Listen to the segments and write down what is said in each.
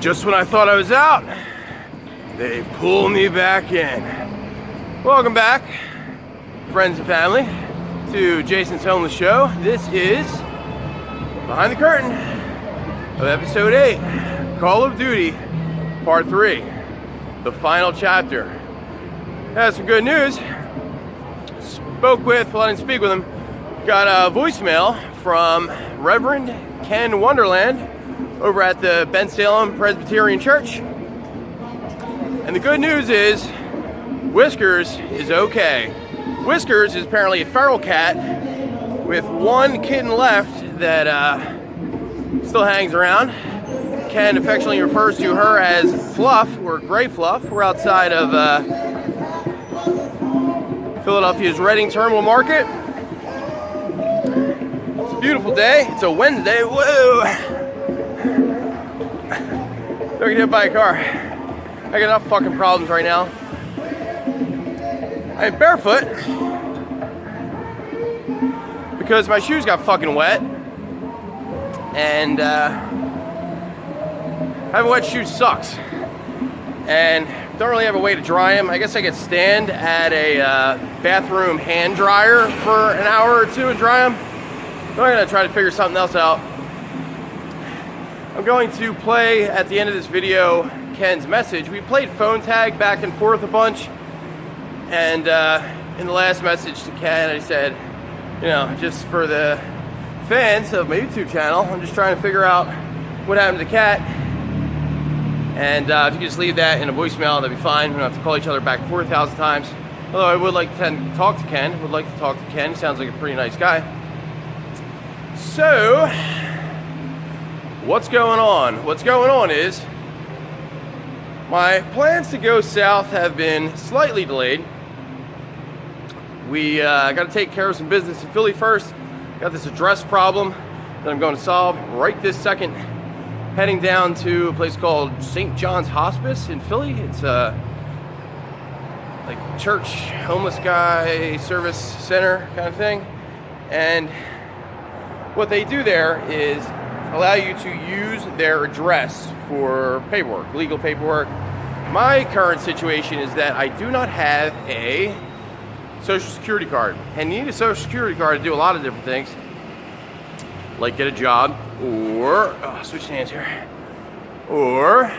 Just when I thought I was out, they pull me back in. Welcome back, friends and family, to Jason's Homeless Show. This is Behind the Curtain of Episode 8, Call of Duty, Part 3, the final chapter. Has some good news. I didn't speak with him, got a voicemail from Reverend Ken Wonderland over at the Ben Salem Presbyterian Church. And the good news is, Whiskers is okay. Whiskers is apparently a feral cat with one kitten left that still hangs around. Ken affectionately refers to her as Fluff, or Gray Fluff. We're outside of Philadelphia's Reading Terminal Market. It's a beautiful day. It's a Wednesday. Whoa! Don't get hit by a car. I got enough fucking problems right now. I'm barefoot because my shoes got fucking wet, and having wet shoes sucks. And don't really have a way to dry them. I guess I could stand at a bathroom hand dryer for an hour or two and dry them. I'm gonna try to figure something else out. I'm going to play at the end of this video Ken's message. We played phone tag back and forth a bunch, and in the last message to Ken, I said, you know, just for the fans of my YouTube channel, I'm just trying to figure out what happened to the cat. And if you could just leave that in a voicemail, that'd be fine. We don't have to call each other back and forth 1,000 times. Although I would like to talk to Ken. Would like to talk to Ken. He sounds like a pretty nice guy. So, what's going on? What's going on is my plans to go south have been slightly delayed. We got to take care of some business in Philly first. Got this address problem that I'm going to solve right this second. Heading down to a place called St. John's Hospice in Philly. It's a like church, homeless guy service center kind of thing. And what they do there is allow you to use their address for paperwork, legal paperwork. My current situation is that I do not have a social security card. And you need a social security card to do a lot of different things, like get a job, or, switch hands here, or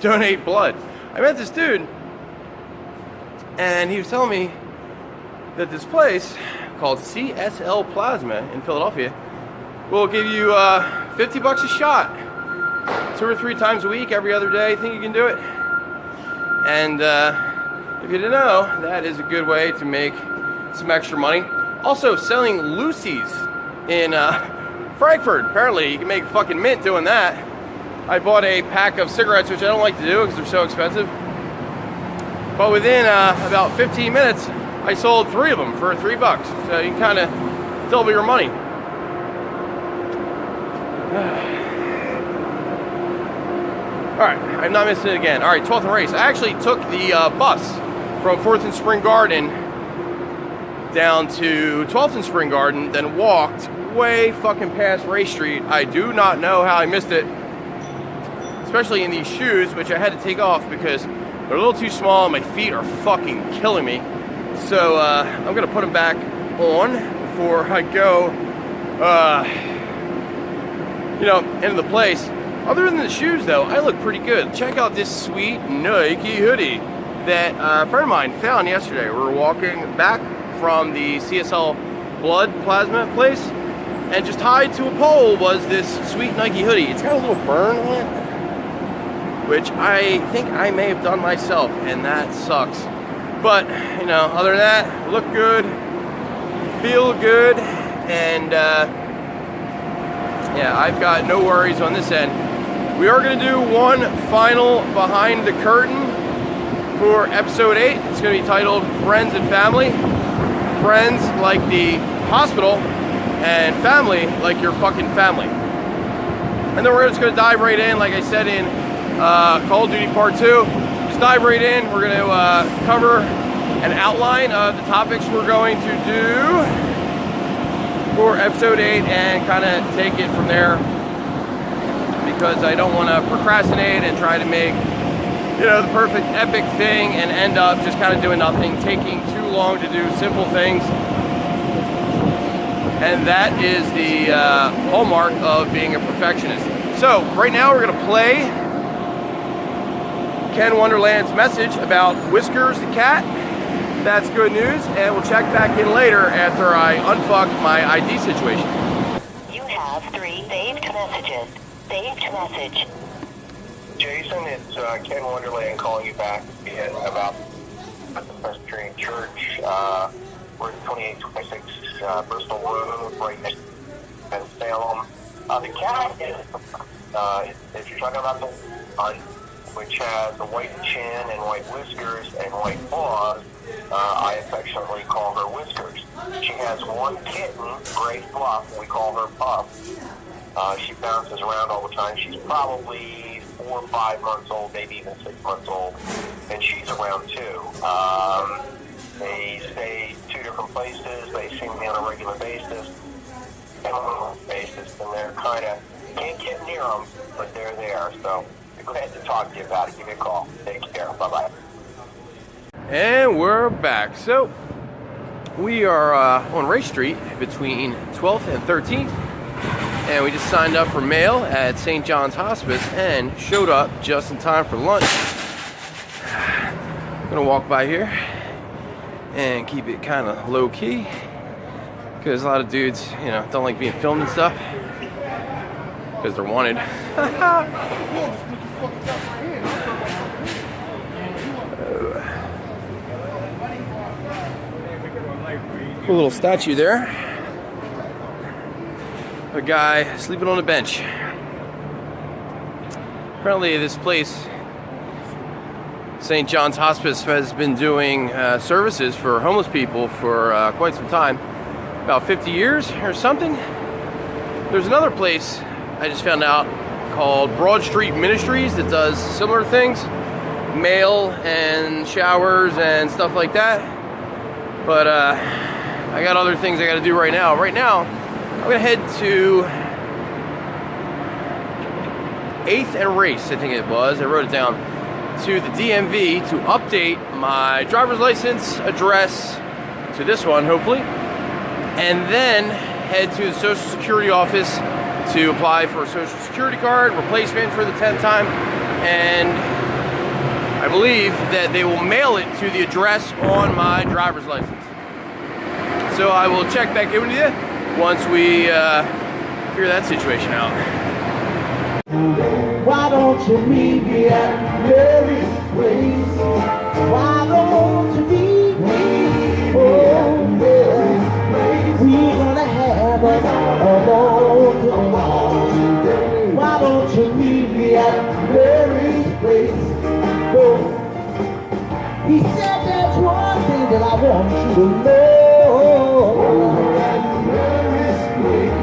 donate blood. I met this dude, and he was telling me that this place called CSL Plasma in Philadelphia will give you $50 a shot, 2 or 3 times a week, every other day. Think you can do it? And if you didn't know, that is a good way to make some extra money. Also, selling Lucy's in Frankfurt. Apparently, you can make fucking mint doing that. I bought a pack of cigarettes, which I don't like to do because they're so expensive. But within about 15 minutes, I sold 3 of them for $3. So you can kind of double your money. Alright, I'm not missing it again. Alright, 12th and Race. I actually took the bus from 4th and Spring Garden down to 12th and Spring Garden, then walked way fucking past Race Street. I do not know how I missed it, especially in these shoes, which I had to take off because they're a little too small and my feet are fucking killing me. So I'm gonna put them back on before I go into the place. Other than the shoes though, I look pretty good. Check out this sweet Nike hoodie that a friend of mine found yesterday. We were walking back from the CSL blood plasma place, and just tied to a pole was this sweet Nike hoodie. It's got a little burn on it, which I think I may have done myself, and that sucks. But, you know, other than that, look good, feel good, and yeah, I've got no worries on this end. We are going to do one final Behind the Curtain for episode 8. It's going to be titled Friends and Family. Friends like the hospital, and family like your fucking family. And then we're just going to dive right in, like I said in Call of Duty Part 2. Just dive right in. We're going to cover an outline of the topics we're going to do for episode 8 and kind of take it from there. because I don't want to procrastinate and try to make, you know, the perfect epic thing and end up just kind of doing nothing, taking too long to do simple things. And that is the hallmark of being a perfectionist. So right now we're gonna play Ken Wonderland's message about Whiskers the cat. That's good news, and we'll check back in later after I unfuck my ID situation. You have 3 saved messages. Saved message. Jason, it's Ken Wonderland calling you back again about the Presbyterian Church. We're at 2826 Bristol Road, right next to Salem. The cat is, if you're talking about the one, which has a white chin and white whiskers and white paws, I affectionately call her Whiskers. She has one kitten, gray Fluff, we call her Puff. She bounces around all the time. She's probably 4 or 5 months old, maybe even 6 months old, and she's around too. They stay 2 different places. They see me on a regular basis, and they're kind of, can't get near them, but they're there. So glad to talk to you about it. Give me a call. Take care. Bye-bye. And we're back. So we are on Ray Street between 12th and 13th, and we just signed up for mail at St. John's Hospice and showed up just in time for lunch. I'm gonna walk by here and keep it kind of low key because a lot of dudes, you know, don't like being filmed and stuff because they're wanted. Cool little statue there. A guy sleeping on a bench. Apparently this place, St. John's Hospice, has been doing services for homeless people for quite some time. About 50 years or something. There's another place I just found out called Broad Street Ministries that does similar things. Mail and showers and stuff like that. But I got other things I gotta do right now. Right now, I'm gonna head to 8th and Race, I think it was. I wrote it down. To the DMV to update my driver's license address to this one, hopefully. And then head to the Social Security office to apply for a Social Security card, replacement for the 10th time. And I believe that they will mail it to the address on my driver's license. So I will check back in with you once we figure that situation out. Why don't you meet me at Mary's place? Why don't you meet me? Oh, Mary's place. We're gonna have a ball today. Why don't you meet me at Mary's place? Oh, he said there's one thing that I want you to know. Mary's place.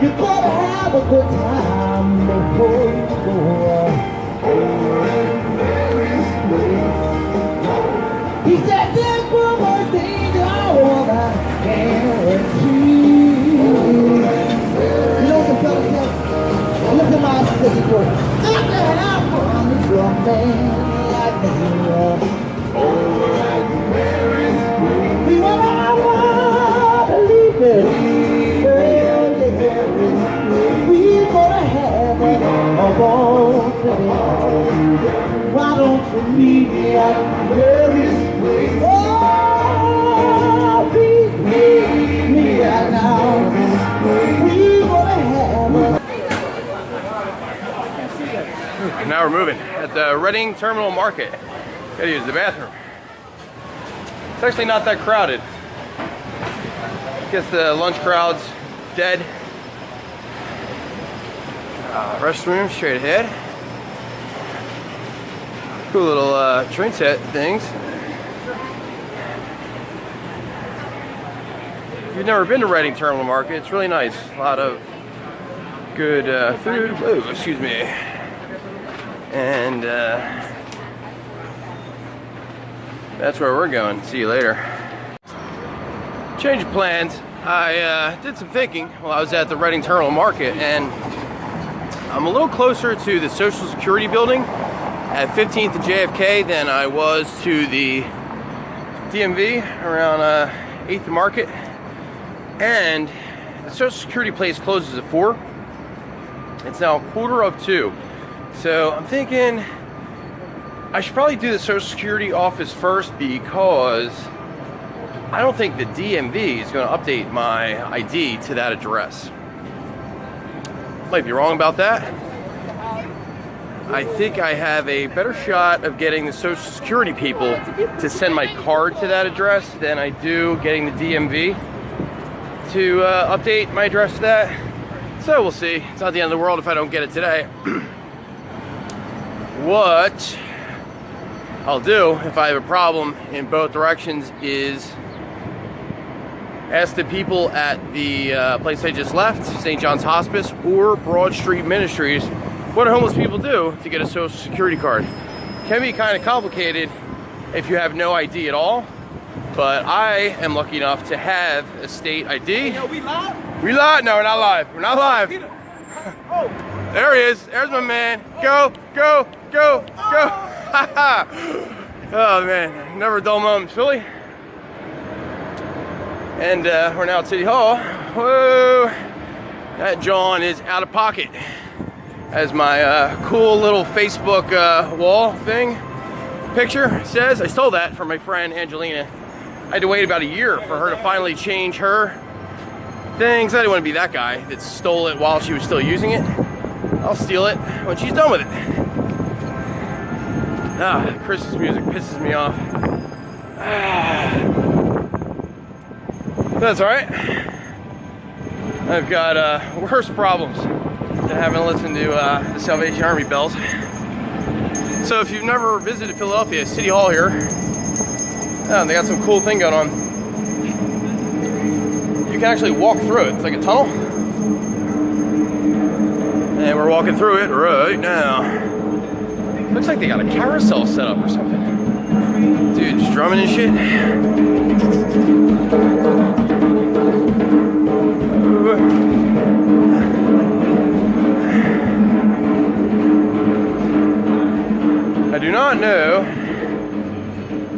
You gotta have a good time before you go over at Mary's place. He said there's one more thing that I wanna guarantee. You know what the fella said? Look at my sticky boy. Look at how fun is your man like me. Over at Mary's place. We wanna believe it. We're gonna have a ball today. Why don't you meet me at Mary's place? Oh, please meet me at now. We're gonna have a... Now we're moving at the Reading Terminal Market. Gotta use the bathroom. It's actually not that crowded. Guess the lunch crowd's dead. Restroom straight ahead. Cool little train set things. If you've never been to Reading Terminal Market, it's really nice. A lot of good food. Whoa, excuse me. And that's where we're going. See you later. Change of plans. I did some thinking while I was at the Reading Terminal Market, and I'm a little closer to the Social Security building at 15th and JFK than I was to the DMV around 8th and Market. And the Social Security place closes at 4. It's now 1:45. So I'm thinking I should probably do the Social Security office first, because I don't think the DMV is going to update my ID to that address. Might be wrong about that. I think I have a better shot of getting the Social Security people to send my card to that address than I do getting the DMV to update my address to that. So we'll see. It's not the end of the world if I don't get it today. What I'll do if I have a problem in both directions is ask the people at the place I just left, St. John's Hospice or Broad Street Ministries, what do homeless people do to get a Social Security card. Can be kind of complicated if you have no ID at all, but I am lucky enough to have a state ID. Yo, we live? We live? No, we're not live. We're not live. There he is. There's my man. Go, go, go, go. Oh man, never a dull moment, Philly. And we're now at City Hall. Whoa! That John is out of pocket. As my cool little Facebook wall thing picture says. I stole that from my friend Angelina. I had to wait about a year for her to finally change her things. I didn't want to be that guy that stole it while she was still using it. I'll steal it when she's done with it. Ah, Christmas music pisses me off. That's all right. I've got worse problems than having to listen to the Salvation Army bells. So if you've never visited Philadelphia, City Hall here, they got some cool thing going on. You can actually walk through it. It's like a tunnel. And we're walking through it right now. Looks like they got a carousel set up or something. Dude, just drumming and shit. I do not know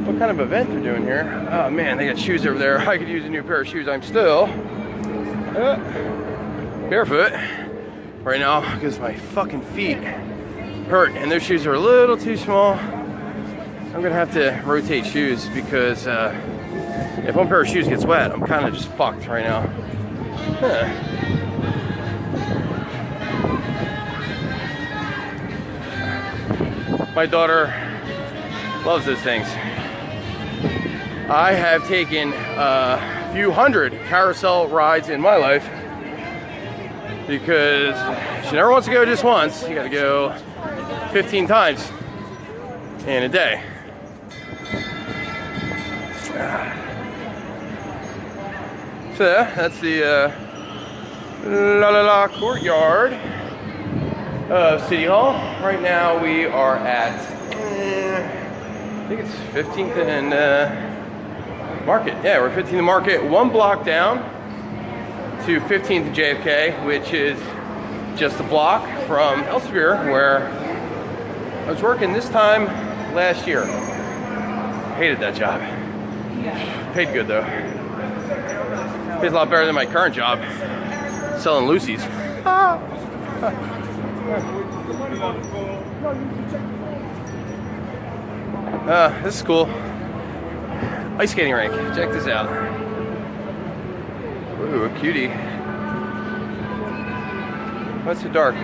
what kind of event they're doing here. Oh man, they got shoes over there. I could use a new pair of shoes. I'm still barefoot right now because my fucking feet hurt and those shoes are a little too small. I'm gonna have to rotate shoes because if one pair of shoes gets wet, I'm kind of just fucked right now. Huh. My daughter loves those things. I have taken a few hundred carousel rides in my life because she never wants to go just once. You gotta go 15 times in a day. So that's the La La La courtyard of City Hall. Right now we are at, I think it's 15th and Market. Yeah, we're 15th and Market, one block down to 15th and JFK, which is just a block from Elsevier, where I was working this time last year. Hated that job. Paid good though. Pays a lot better than my current job, selling Lucy's. This is cool. Ice skating rink. Check this out. Ooh, a cutie. What's so dark?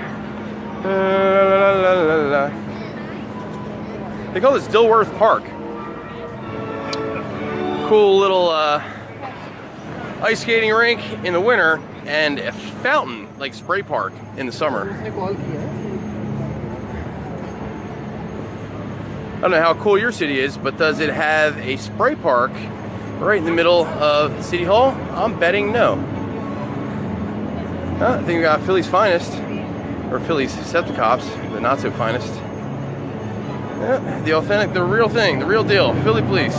They call this Dilworth Park. Cool little ice skating rink in the winter and a fountain like spray park in the summer. I don't know how cool your city is, but does it have a spray park right in the middle of City Hall? I'm betting no. I think we got Philly's finest, or Philly's Septicops, the not so finest. Yeah, the authentic, the real thing, the real deal. Philly police.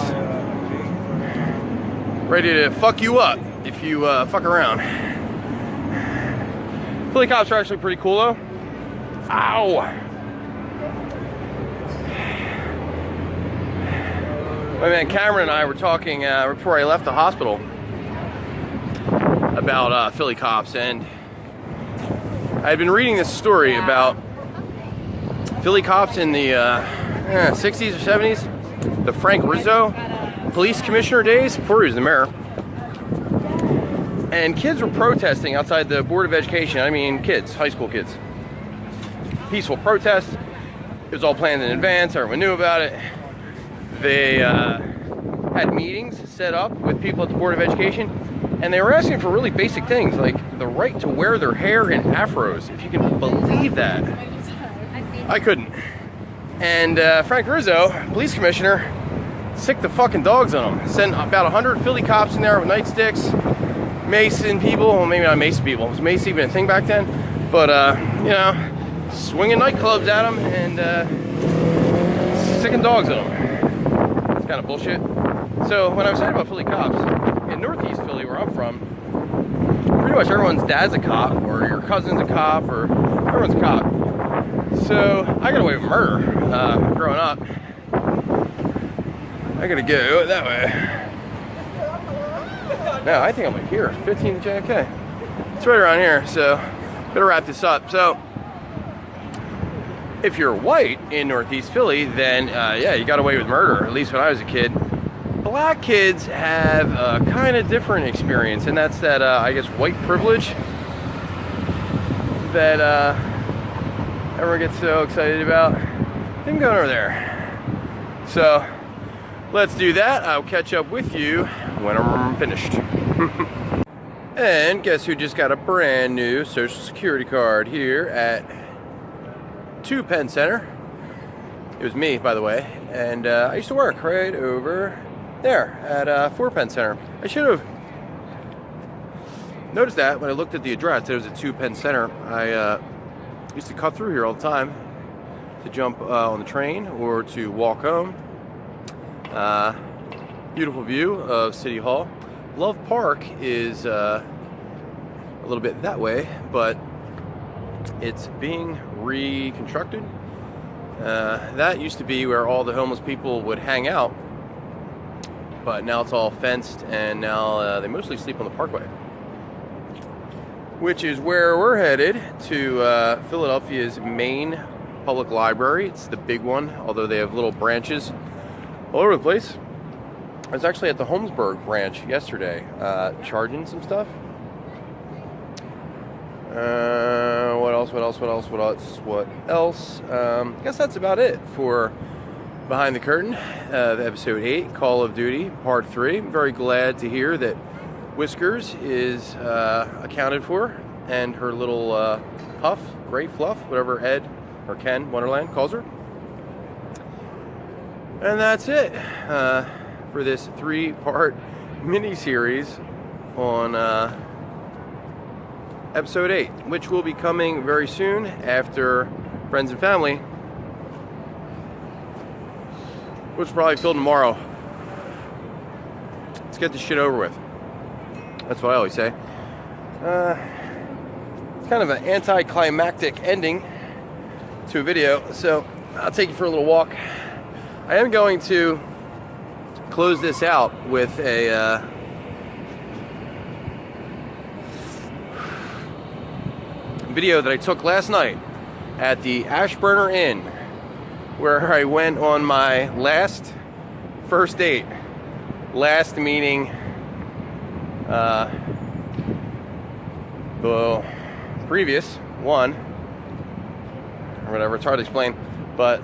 Ready to fuck you up if if you fuck around. Philly cops are actually pretty cool though. Ow! My man Cameron and I were talking before I left the hospital about Philly cops, and I had been reading this story about Philly cops in the 60s or 70s, the Frank Rizzo police commissioner days, before he was the mayor. And kids were protesting outside the Board of Education. I mean kids, high school kids. Peaceful protest. It was all planned in advance, everyone knew about it. They had meetings set up with people at the Board of Education, and they were asking for really basic things, like the right to wear their hair in afros, if you can believe that. I couldn't. And Frank Rizzo, police commissioner, sicked the fucking dogs on them. Sent about 100 Philly cops in there with nightsticks, Mason people, well maybe not Mason people, was Mace even a thing back then? But, you know, swinging nightclubs at them and sicking dogs on them. It's kind of bullshit. So when I was saying about Philly cops, in Northeast Philly, where I'm from, pretty much everyone's dad's a cop, or your cousin's a cop, or everyone's a cop. So I got away with murder growing up. I gotta go that way. No, I think I'm like here, 15 to JFK. It's right around here, so better wrap this up. So if you're white in Northeast Philly, then yeah, you got away with murder, at least when I was a kid. Black kids have a kind of different experience, and that's that, I guess, white privilege that everyone gets so excited about. I think I'm going over there. So let's do that. I'll catch up with you when I'm finished. And guess who just got a brand new Social Security card here at 2 Penn Center? It was me, by the way. And I used to work right over there at 4 Penn Center. I should have noticed that when I looked at the address. It was at 2 Penn Center. I used to cut through here all the time to jump on the train or to walk home. Beautiful view of City Hall. Love Park is a little bit that way, but it's being reconstructed. That used to be where all the homeless people would hang out, but now it's all fenced, and now they mostly sleep on the Parkway, which is where we're headed, to Philadelphia's main public library. It's the big one, although they have little branches all over the place. I was actually at the Holmesburg branch yesterday, charging some stuff. What else? I guess that's about it for Behind the Curtain, episode 8, Call of Duty, part 3. I'm very glad to hear that Whiskers is accounted for, and her little puff, great Fluff, whatever Ed or Ken Wonderland calls her. And that's it for this 3-part mini-series on episode 8, which will be coming very soon after Friends and Family, which will probably film tomorrow. Let's get this shit over with. That's what I always say. It's kind of an anticlimactic ending to a video, so I'll take you for a little walk. I am going to close this out with a video that I took last night at the Ashburner Inn, where I went on my last first date. Last meaning the previous one, or whatever, it's hard to explain, but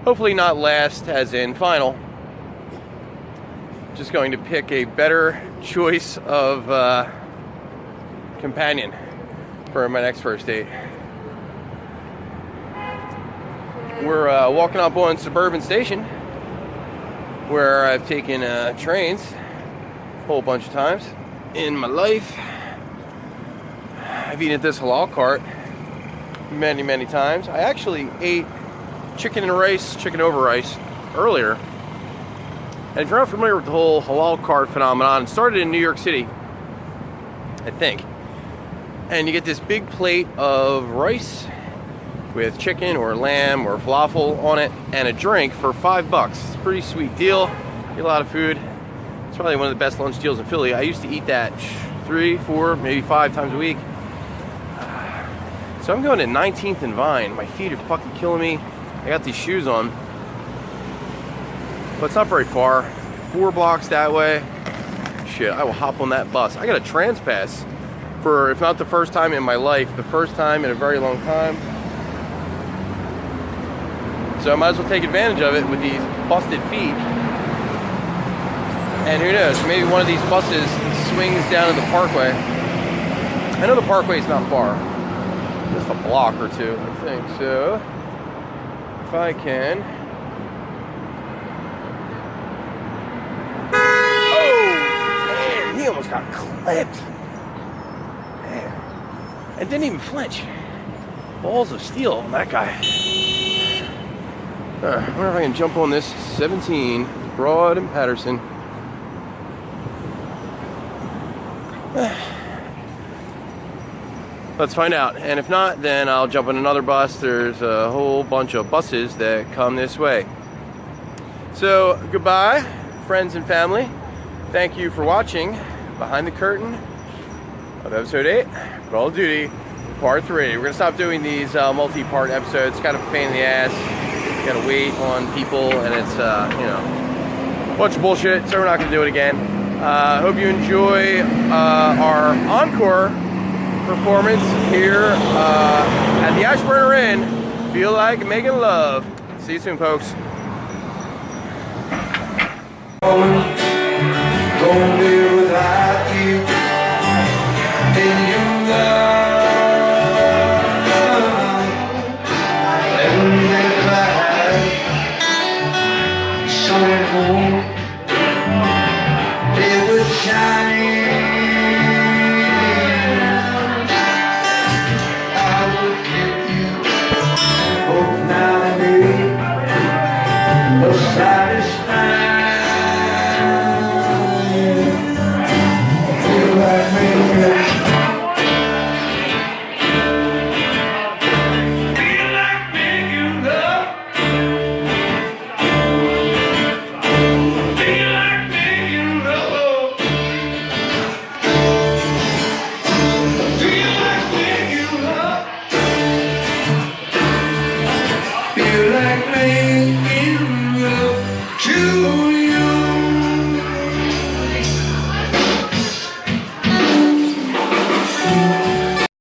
hopefully not last as in final. Just going to pick a better choice of companion for my next first date. We're walking up on Suburban Station, where I've taken trains a whole bunch of times in my life. I've eaten at this halal cart many, many times. I actually ate chicken over rice earlier. And if you're not familiar with the whole halal cart phenomenon, it started in New York City I think. And you get this big plate of rice with chicken or lamb or falafel on it and a drink for $5. It's a pretty sweet deal. Get a lot of food. It's probably one of the best lunch deals in Philly. I used to eat that 3, 4, maybe 5 times a week. So I'm going to 19th and Vine. My feet are fucking killing me. I got these shoes on. But it's not very far. 4 blocks that way. Shit, I will hop on that bus. I got a trans pass for, if not the first time in my life, the first time in a very long time. So I might as well take advantage of it with these busted feet. And who knows, maybe one of these buses swings down to the parkway. I know the parkway is not far. Just a block or two, I think. So, if I can. Oh, damn, he almost got clipped. Man. And didn't even flinch. Balls of steel on that guy. I wonder if I can jump on this 17 Broad and Patterson. Let's find out. And if not, then I'll jump on another bus. There's a whole bunch of buses that come this way. So, goodbye, friends and family. Thank you for watching Behind the Curtain of episode 8, Call of Duty, part 3. We're going to stop doing these multi-part episodes. It's kind of a pain in the ass. You gotta wait on people, and it's, you know, a bunch of bullshit, so we're not going to do it again. Hope you enjoy our encore performance here at the Ashburner Inn. Feel like making love. See you soon, folks. Don't